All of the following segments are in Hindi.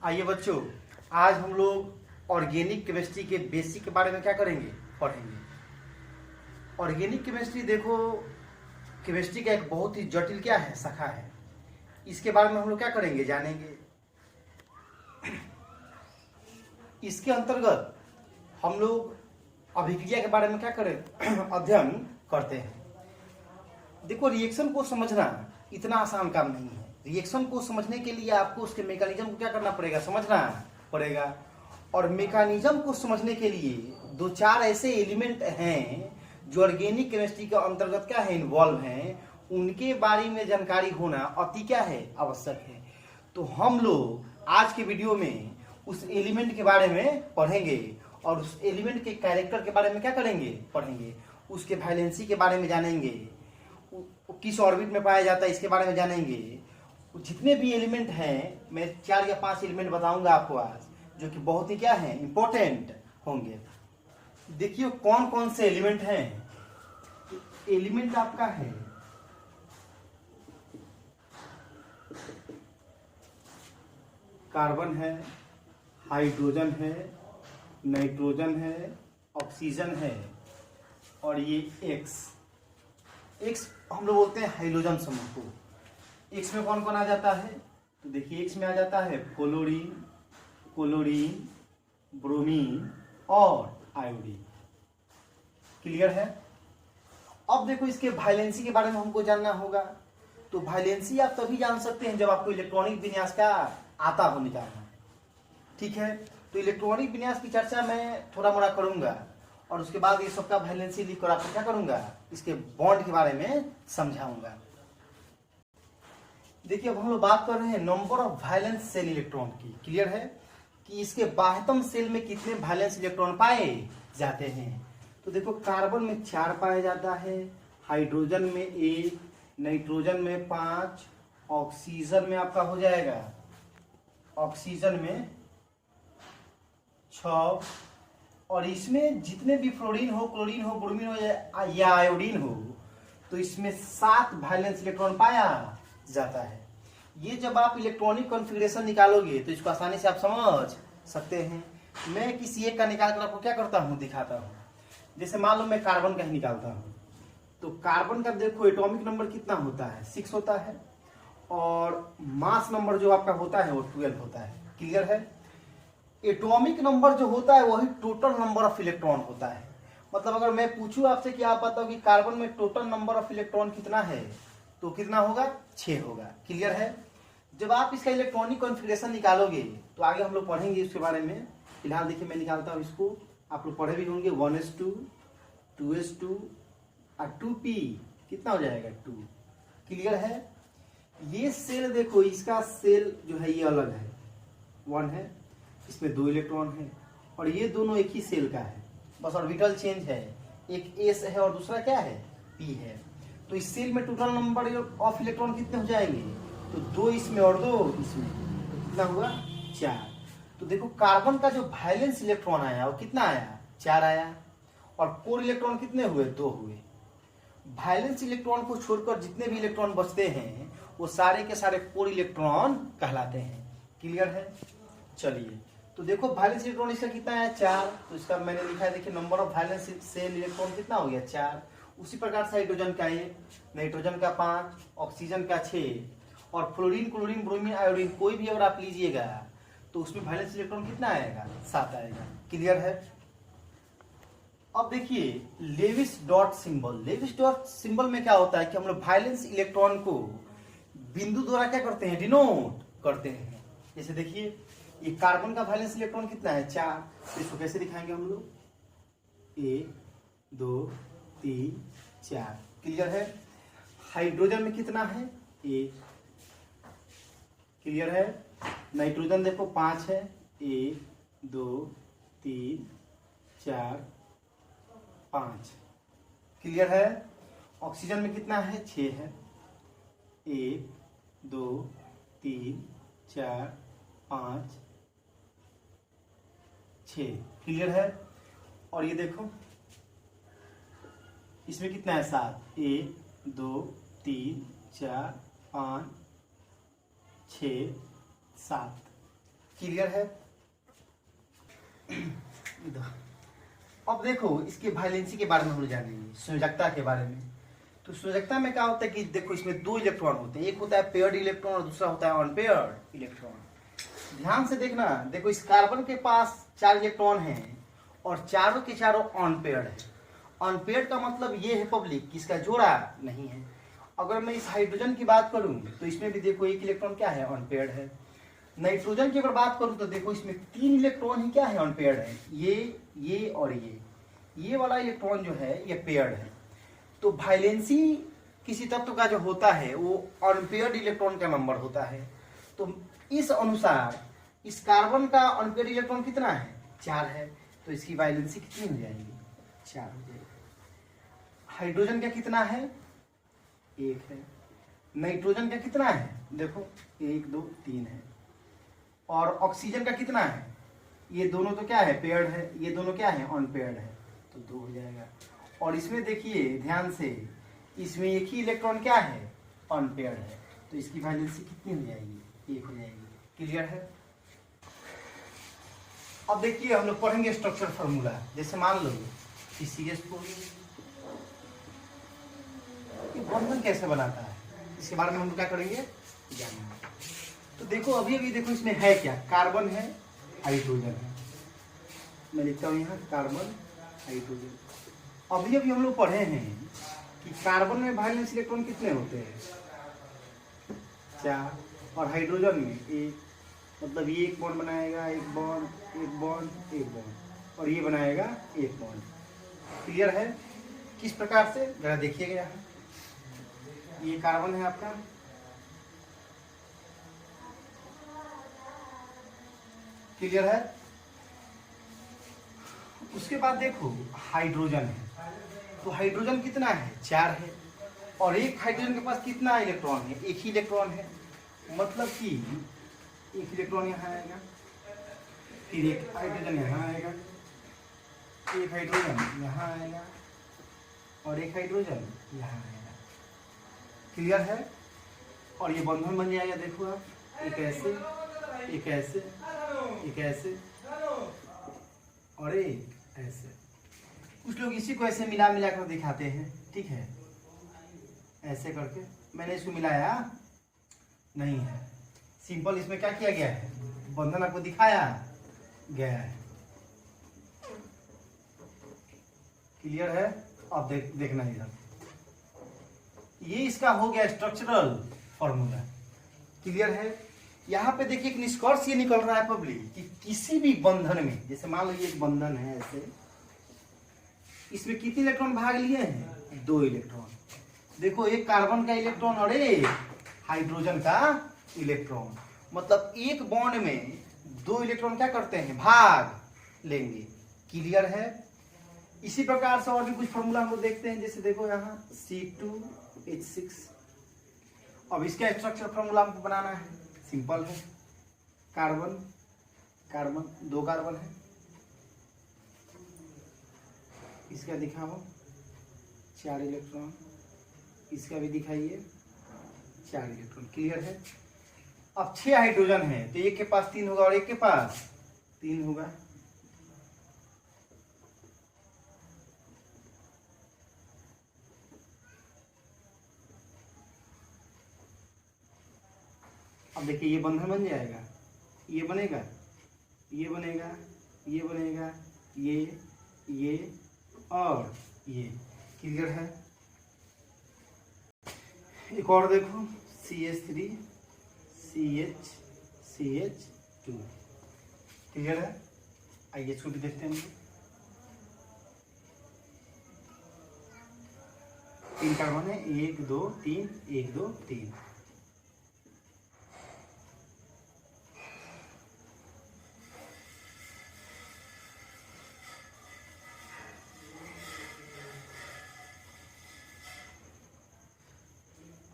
आइए बच्चों, आज हम लोग ऑर्गेनिक केमिस्ट्री के बेसिक के बारे में क्या करेंगे, पढ़ेंगे। ऑर्गेनिक केमिस्ट्री देखो, केमिस्ट्री का एक बहुत ही जटिल क्या है, शाखा है। इसके बारे में हम लोग क्या करेंगे, जानेंगे। इसके अंतर्गत हम लोग अभिक्रिया के बारे में क्या करें, अध्ययन करते हैं। देखो, रिएक्शन को समझना इतना आसान काम नहीं है। रिएक्शन को समझने के लिए आपको उसके मैकेनिज्म को क्या करना पड़ेगा, समझना पड़ेगा। और मैकेनिज्म को समझने के लिए दो चार ऐसे एलिमेंट हैं जो ऑर्गेनिक केमिस्ट्री के अंतर्गत क्या है, इन्वॉल्व हैं, उनके बारे में जानकारी होना अति क्या है, आवश्यक है। तो हम लोग आज के वीडियो में उस एलिमेंट के बारे में पढ़ेंगे और उस एलिमेंट के कैरेक्टर के बारे में क्या करेंगे, पढ़ेंगे। उसके वैलेंसी के बारे में जानेंगे, किस ऑर्बिट में पाया जाता है इसके बारे में जानेंगे। जितने भी एलिमेंट हैं, मैं 4 या 5 एलिमेंट बताऊंगा आपको आज, जो कि बहुत ही क्या है, इंपॉर्टेंट होंगे। देखिए कौन कौन से एलिमेंट हैं। एलिमेंट आपका है कार्बन है, हाइड्रोजन है, नाइट्रोजन है, ऑक्सीजन है, और ये एक्स हम लोग बोलते हैं हाइड्रोजन समूह को। एक्स में कौन कौन आ जाता है, तो देखिए एक्स में आ जाता है क्लोरीन, ब्रोमीन और आयोडीन। क्लियर है। अब देखो, इसके वैलेंसी के बारे में हमको जानना होगा। तो वैलेंसी आप तभी जान सकते हैं जब आपको इलेक्ट्रॉनिक विन्यास का आता हो निकालना। ठीक है, तो इलेक्ट्रॉनिक विन्यास की चर्चा मैं थोड़ा मोड़ा करूंगा और उसके बाद ये सबका वैलेंसी लिख कर आपको क्या करूंगा, इसके बॉन्ड के बारे में समझाऊंगा। देखिए, अब हम लोग बात कर रहे हैं number of valence shell electron की। क्लियर है कि इसके बाह्यतम सेल में कितने वैलेंस इलेक्ट्रॉन पाए जाते हैं। तो देखो, कार्बन में 4 पाया जाता है, हाइड्रोजन में 1, नाइट्रोजन में 5, ऑक्सीजन में आपका हो जाएगा, ऑक्सीजन में 6, और इसमें जितने भी फ्लोरीन हो, क्लोरीन हो, ब्रोमीन हो या आयोडीन हो, तो इसमें 7 वैलेंस इलेक्ट्रॉन पाया जाता है। ये जब आप इलेक्ट्रॉनिक कॉन्फ़िगरेशन निकालोगे तो इसको आसानी से आप समझ सकते हैं। मैं किसी एक का निकाल कर आपको क्या करता हूँ, दिखाता हूँ। जैसे मान लो मैं कार्बन का ही निकालता हूँ, तो कार्बन का देखो एटॉमिक नंबर कितना होता है, 6 होता है, और मास नंबर जो आपका होता है वो 12 होता है। क्लियर है। एटॉमिक नंबर जो होता है वही टोटल नंबर ऑफ इलेक्ट्रॉन होता है। मतलब अगर मैं पूछूं आपसे कि आप बताओ कि कार्बन में टोटल नंबर ऑफ इलेक्ट्रॉन कितना है, तो कितना होगा, 6 होगा। क्लियर है। जब आप इसका इलेक्ट्रॉनिक कॉन्फ़िगरेशन निकालोगे तो आगे हम लोग पढ़ेंगे इसके बारे में। फिलहाल देखिए मैं निकालता हूँ इसको, आप लोग पढ़े भी होंगे। 1s2, 2s2 और 2p कितना हो जाएगा, 2। क्लियर है। ये सेल देखो, इसका सेल जो है ये अलग है, 1 है, इसमें 2 इलेक्ट्रॉन है, और ये दोनों एक ही सेल का है, बस ऑर्बिटल चेंज है। एक s है और दूसरा क्या है, p है। तो इस सेल में टोटल नंबर ऑफ इलेक्ट्रॉन कितने हो जाएंगे, तो 2 इसमें और 2 इसमें, तो कितना हुआ, 4। तो देखो, कार्बन का जो वैलेंस इलेक्ट्रॉन आया वो कितना आया, 4 आया, और कोर इलेक्ट्रॉन कितने हुए, 2 हुए। वैलेंस इलेक्ट्रॉन को छोड़कर जितने भी इलेक्ट्रॉन बचते हैं वो सारे के सारे कोर इलेक्ट्रॉन कहलाते हैं। क्लियर है। चलिए, तो देखो वैलेंस इलेक्ट्रॉन इसका कितना है, 4, तो इसका मैंने लिखा है, देखिए number of valence shell electron कितना हो गया, 4। उसी प्रकार से हाइड्रोजन का 1, नाइट्रोजन का 5, ऑक्सीजन का 6, और फ्लोरीन, क्लोरीन, ब्रोमीन, आयोडीन कोई भी अगर आप लीजिएगा तो उसमें वैलेंस इलेक्ट्रॉन कितना आएगा, 7 आएगा। क्लियर है। अब देखिए Lewis dot symbol. Lewis dot symbol में क्या होता है कि हम लोग वैलेंस इलेक्ट्रॉन को बिंदु द्वारा क्या करते हैं, डिनोट करते हैं। जैसे देखिए, ये कार्बन का वैलेंस इलेक्ट्रॉन कितना है, 4, तो इसको कैसे दिखाएंगे हम लोग, 1, 2, 3, 4। क्लियर है। हाइड्रोजन में कितना है, 1। क्लियर है। नाइट्रोजन देखो 5 है, 1, 2, 3, 4, 5। क्लियर है। ऑक्सीजन में कितना है, 6 है, 1, 2, 3, 4, 5, 6। क्लियर है। और ये देखो इसमें कितना है, 7, 1, 2, 3, 4, 5, 6, 7। क्लियर है। अब देखो इसके वैलेंसी के बारे में हम जानेंगे, संयोजकता के बारे में। तो संयोजकता में क्या होता है कि देखो इसमें दो इलेक्ट्रॉन होते हैं, एक होता है पेयर्ड इलेक्ट्रॉन और दूसरा होता है अनपेयर्ड इलेक्ट्रॉन। ध्यान से देखना, देखो इस कार्बन के पास 4 इलेक्ट्रॉन हैं और चारों के चारों अनपेयर्ड है। अनपेयर्ड का मतलब ये है पब्लिक कि इसका जोड़ा नहीं है। अगर मैं इस हाइड्रोजन की बात करूं तो इसमें भी देखो एक इलेक्ट्रॉन क्या है, अनपेयर्ड है। नाइट्रोजन की अगर बात करूं तो देखो इसमें 3 इलेक्ट्रॉन ही क्या है, अनपेयर्ड है। ये और ये वाला इलेक्ट्रॉन जो है ये पेयर्ड है। तो वैलेंसी किसी तत्व का जो होता है वो अनपेयर्ड इलेक्ट्रॉन का नंबर होता है। तो इस अनुसार इस कार्बन का अनपेयर्ड इलेक्ट्रॉन कितना है, 4 है। तो इसकी वैलेंसी कितनी हो जाएगी, 4 हो जाएगी। हाइड्रोजन का कितना है, 1 है। नाइट्रोजन का कितना है, देखो 1 2 3 है। और ऑक्सीजन का कितना है, ये दोनों तो क्या है, पेयर्ड है, ये दोनों क्या है, अनपेयर्ड है, तो 2 हो जाएगा। और इसमें देखिए ध्यान से, इसमें एक ही इलेक्ट्रॉन क्या है, अनपेयर्ड है, तो इसकी वैलेंसी कितनी हो जाएगी, 1 हो जाएगी। क्लियर है। अब देखिए हम लोग पढ़ेंगे स्ट्रक्चर फार्मूला। जैसे मान लो कि CH4 ये बंधन कैसे बनाता है, इसके बारे में हम क्या करेंगे, जानेंगे। तो देखो अभी देखो इसमें है क्या, कार्बन है, हाइड्रोजन है। मैं लिखता हूँ यहाँ कार्बन हाइड्रोजन। अभी हम लोग पढ़े हैं कि कार्बन में वैलेंस इलेक्ट्रॉन कितने होते हैं, 4। और हाइड्रोजन में 1, मतलब ये एक बॉन्ड बनाएगा, एक बॉन्ड एक बॉन्ड एक बॉन्ड, और ये बनाएगा एक बॉन्ड। क्लियर है। किस प्रकार से, जरा देखिएगा यहाँ, ये कार्बन है आपका, क्लियर है। उसके बाद देखो हाइड्रोजन है, तो हाइड्रोजन कितना है, 4 है। और एक हाइड्रोजन के पास कितना इलेक्ट्रॉन है, एक ही इलेक्ट्रॉन है। मतलब कि एक इलेक्ट्रॉन यहाँ आएगा, फिर एक हाइड्रोजन यहाँ आएगा, एक हाइड्रोजन यहाँ आएगा, और एक हाइड्रोजन यहाँ आएगा। क्लियर है। और ये बंधन बन जाएगा, देखो आप, एक ऐसे एक ऐसे एक ऐसे और एक ऐसे। कुछ लोग इसी को ऐसे मिला कर दिखाते हैं, ठीक है, ऐसे करके। मैंने इसको मिलाया नहीं है, सिंपल इसमें क्या किया गया है, बंधन आपको दिखाया गया है। क्लियर है। अब देखना इधर, ये इसका हो गया स्ट्रक्चरल फॉर्मूला। क्लियर है। यहाँ पे देखिए एक निष्कर्ष ये निकल रहा है पब्लिक कि किसी भी बंधन में, जैसे मान लो ये एक बंधन है ऐसे, इसमें कितने इलेक्ट्रॉन भाग लिए हैं, 2 इलेक्ट्रॉन। देखो एक कार्बन का इलेक्ट्रॉन और एक हाइड्रोजन का इलेक्ट्रॉन, मतलब एक बॉन्ड में 2 इलेक्ट्रॉन क्या करते हैं, भाग लेंगे। क्लियर है। इसी प्रकार से और भी कुछ फॉर्मूला हम लोग देखते हैं। जैसे देखो यहाँ C2H6। अब इसका स्ट्रक्चर फॉर्मूला हमको बनाना है, सिंपल है। कार्बन कार्बन 2 कार्बन है, इसका दिखाओ 4 इलेक्ट्रॉन, इसका भी दिखाइए 4 इलेक्ट्रॉन। क्लियर है। अब 6 हाइड्रोजन है, तो एक के पास 3 होगा और एक के पास 3 होगा। अब देखिए ये बंधन बन जाएगा, ये बनेगा, ये बनेगा, ये बनेगा, ये और ये। क्लियर है। एक और देखो CH3 CH2। क्लियर है। आइए इसको भी देखते हैं। 3 कार्बन है, 1 2 3 1 2 3।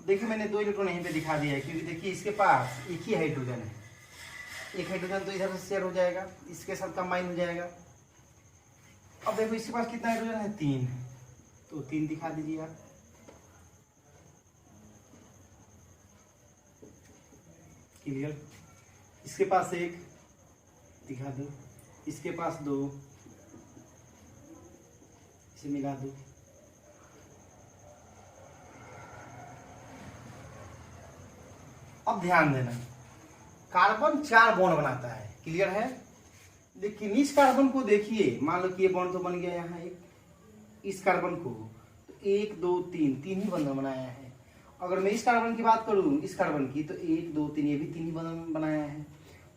देखिए मैंने 2 इलेक्ट्रॉन यहीं पे दिखा दिया है, क्योंकि देखिए इसके पास एक ही हाइड्रोजन है। एक हाइड्रोजन तो इधर से शेयर हो जाएगा, इसके साथ कंबाइन हो जाएगा। अब देखो इसके पास कितना हाइड्रोजन है, 3, तो 3 दिखा दीजिए आप। क्लियर। इसके पास 1, दिखा दो, इसके पास 2, इसे मिला दो। अब ध्यान देना, कार्बन 4 बॉन्ड बनाता है, क्लियर है। लेकिन इस कार्बन को देखिए, मान लो कि ये बॉन्ड तो बन गया यहाँ एक, इस कार्बन को तो 1 2 3 3 ही बंधन बनाया है। अगर मैं इस कार्बन की बात करूं, इस कार्बन की, तो 1 2 3 ये भी 3 ही बंधन बनाया है।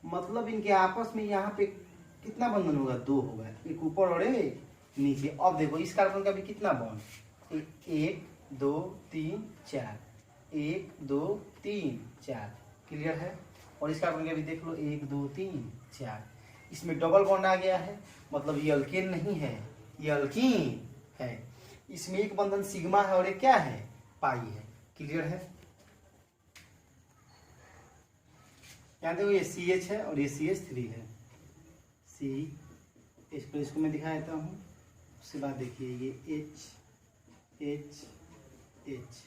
मतलब इनके आपस में यहाँ पे कितना बंधन होगा, 2 होगा, एक ऊपर और एक नीचे। अब देखो इस कार्बन का भी कितना बॉन्ड, 1 2 3 4, 1 2 3 4, क्लियर है। और इस कार्बन का भी देख लो, 1 2 3 4, इसमें डबल बॉन्ड आ गया है, मतलब ये अल्केन नहीं है, ये अल्कीन है। इसमें एक बंधन सिग्मा है और एक क्या है, पाई है, क्लियर है। यहाँ देखो ये CH है और ये CH3 है, इसको मैं दिखा देता हूँ। उसके बाद देखिए ये H H।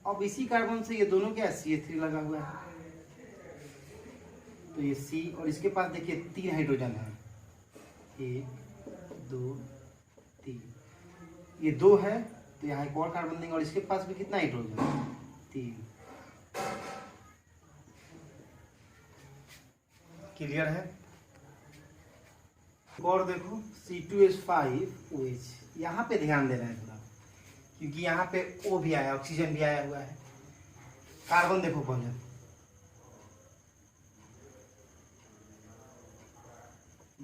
अब इसी कार्बन से ये दोनों क्या, CH3 लगा हुआ है, तो ये C, और इसके पास देखिए 3 हाइड्रोजन है, 1 2 3, ये 2 है, तो यहाँ एक और कार्बन देंगे, और इसके पास भी कितना हाइड्रोजन, 3, क्लियर है। और देखो C2H5OH, यहाँ पे ध्यान देना है थोड़ा, क्योंकि यहाँ पे O भी आया, ऑक्सीजन भी आया हुआ है। कार्बन देखो पहले,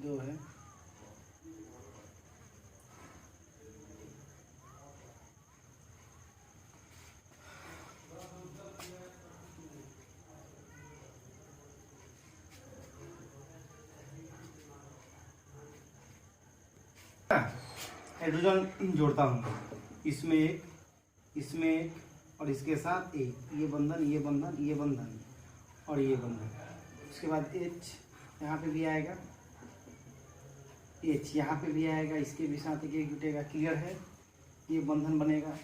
2 है, हाइड्रोजन जोड़ता हूँ, इसमें एक, इसमें एक, और इसके साथ एक, ये बंधन, ये बंधन, ये बंधन और ये बंधन। उसके बाद H यहाँ पे भी आएगा, H यहाँ पे भी आएगा, इसके भी साथ एक जुटेगा, क्लियर है। ये बंधन बनेगा,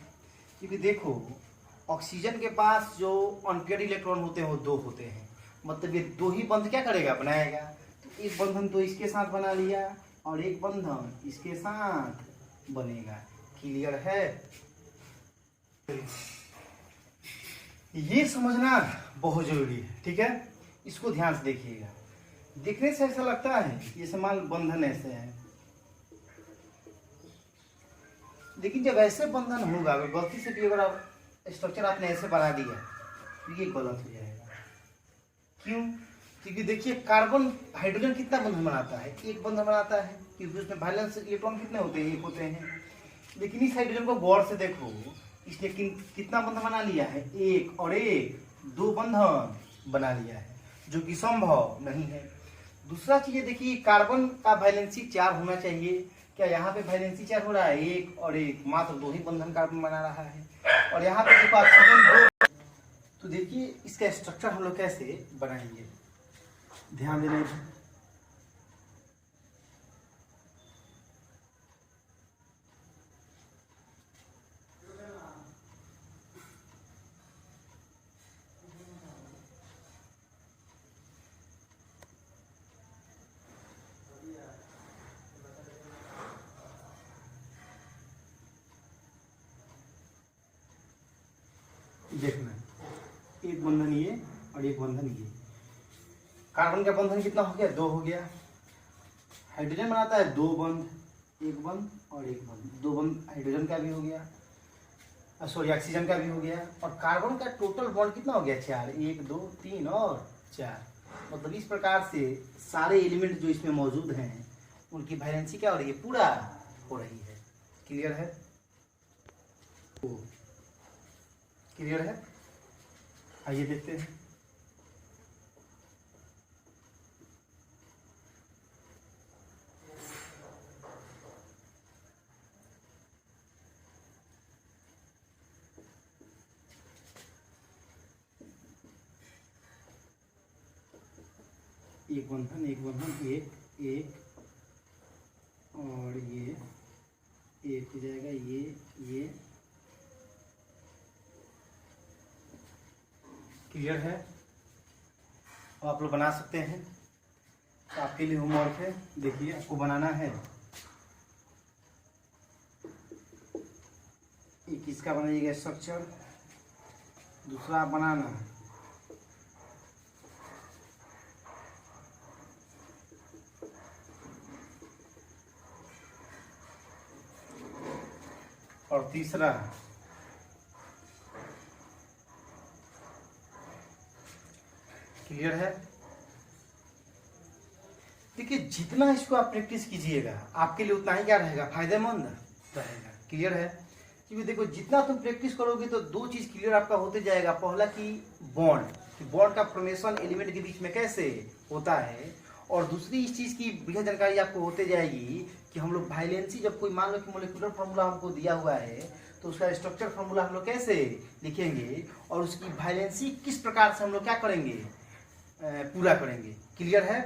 क्योंकि देखो ऑक्सीजन के पास जो अनपेयर्ड इलेक्ट्रॉन होते हैं वो 2 होते हैं, मतलब ये 2 ही बंध क्या करेगा, बनाएगा। तो एक बंधन तो इसके साथ बना लिया और एक बंधन इसके साथ बनेगा, क्लियर है। ये समझना बहुत जरूरी है, ठीक है। इसको ध्यान से देखिएगा, देखने से ऐसा लगता है ये समान बंधन ऐसे है, लेकिन जब ऐसे बंधन होगा, अगर गलती से भी अगर आप स्ट्रक्चर आपने ऐसे बना दिया तो ये गलत हो जाएगा। क्यों, क्योंकि देखिए कार्बन हाइड्रोजन कितना बंधन बनाता है, एक बंधन बनाता है, क्योंकि उसमें वैलेंस इलेक्ट्रॉन कितने होते हैं, 1 होते हैं। लेकिन इस हाइड्रोजन को गौर से देखो, इसने कितना बंधन बना लिया है, 1 और 1, 2 बंधन बना लिया है, जो कि संभव नहीं है। दूसरा चीज देखिए, कार्बन का वैलेंसी 4 होना चाहिए, क्या यहाँ पे वैलेंसी 4 हो रहा है, 1 और 1, मात्र 2 ही बंधन कार्बन बना रहा है। और यहाँ पे देखो ऑक्सीजन 2। तो देखिए इसका स्ट्रक्चर हम लोग कैसे बनाएंगे, ध्यान देना है। देखना, एक बंधन ये और एक बंधन ये। कार्बन का बंधन कितना हो गया, 2 हो गया। हाइड्रोजन बनाता है 2 बंध, एक बंध और एक बंध, 2 बंध हाइड्रोजन का भी हो गया, सॉरी ऑक्सीजन का भी हो गया। और कार्बन का टोटल बॉन्ड कितना हो गया, 4, 1 2 3 और 4। मतलब इस प्रकार से सारे एलिमेंट जो इसमें मौजूद हैं उनकी वैलेंसी क्या हो रही है, पूरा हो रही है, क्लियर है। क्लियर है, आइए देखते हैं। एक बंधन, एक बंधन, एक और ये एक हो जाएगा, ये क्लियर है। अब आप लोग बना सकते हैं। तो आपके लिए होमवर्क है, देखिए आपको बनाना है। एक इसका बनाइएगा स्ट्रक्चर, दूसरा आप बनाना और तीसरा क्लियर है। देखिए जितना इसको आप प्रैक्टिस कीजिएगा आपके लिए उतना ही क्या रहेगा, फायदेमंद रहेगा। क्लियर है, क्योंकि देखो जितना तुम प्रैक्टिस करोगे तो दो चीज क्लियर आपका होते जाएगा। पहला कि बॉन्ड का फॉर्मेशन एलिमेंट के बीच में कैसे होता है, और दूसरी इस चीज की बढ़िया जानकारी आपको होते जाएगी कि हम लोग वाइलेंसी, जब कोई मान लो कि मोलिकुलर फार्मूला हमको दिया हुआ है तो उसका स्ट्रक्चर फार्मूला हम लोग कैसे लिखेंगे और उसकी वाइलेंसी किस प्रकार से हम लोग क्या करेंगे, पूरा करेंगे। क्लियर है,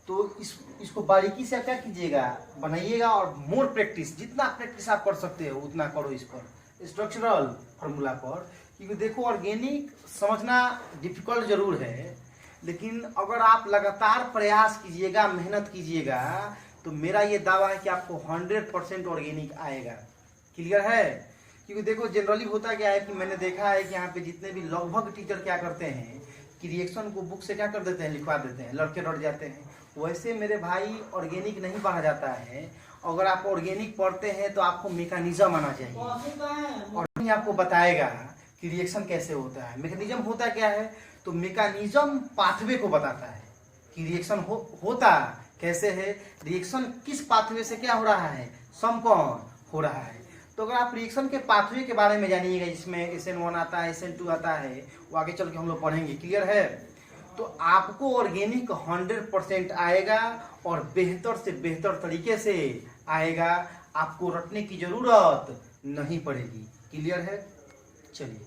तो इसको बारीकी से आप क्या कीजिएगा, बनाइएगा और मोर प्रैक्टिस, जितना प्रैक्टिस आप कर सकते हो उतना करो इस पर, स्ट्रक्चरल फार्मूला पर। क्योंकि देखो ऑर्गेनिक समझना डिफिकल्ट जरूर है, लेकिन अगर आप लगातार प्रयास कीजिएगा, मेहनत कीजिएगा, तो मेरा ये दावा है कि आपको 100% ऑर्गेनिक आएगा। क्लियर है, क्योंकि देखो जनरली होता क्या है कि मैंने देखा है कि यहाँ पे जितने भी लगभग टीचर क्या करते हैं कि रिएक्शन को बुक से क्या कर देते हैं, लिखवा देते हैं, लड़के डर जाते हैं। वैसे मेरे भाई ऑर्गेनिक नहीं पढ़ा जाता है। अगर आप ऑर्गेनिक पढ़ते हैं तो आपको मैकेनिज्म आना चाहिए, और आपको बताएगा कि रिएक्शन कैसे होता है। मैकेनिज्म होता क्या है, तो मैकेनिज्म पाथवे को बताता है कि रिएक्शन होता कैसे है, रिएक्शन किस पाथवे से क्या हो रहा है, समकोण हो रहा है। तो अगर आप रिएक्शन के पाथवे के बारे में जानिएगा, जिसमें SN1 आता है, SN2 आता है, वो आगे चल के हम लोग पढ़ेंगे। क्लियर है, तो आपको ऑर्गेनिक 100% आएगा और बेहतर से बेहतर तरीके से आएगा, आपको रटने की जरूरत नहीं पड़ेगी। क्लियर है, चलिए।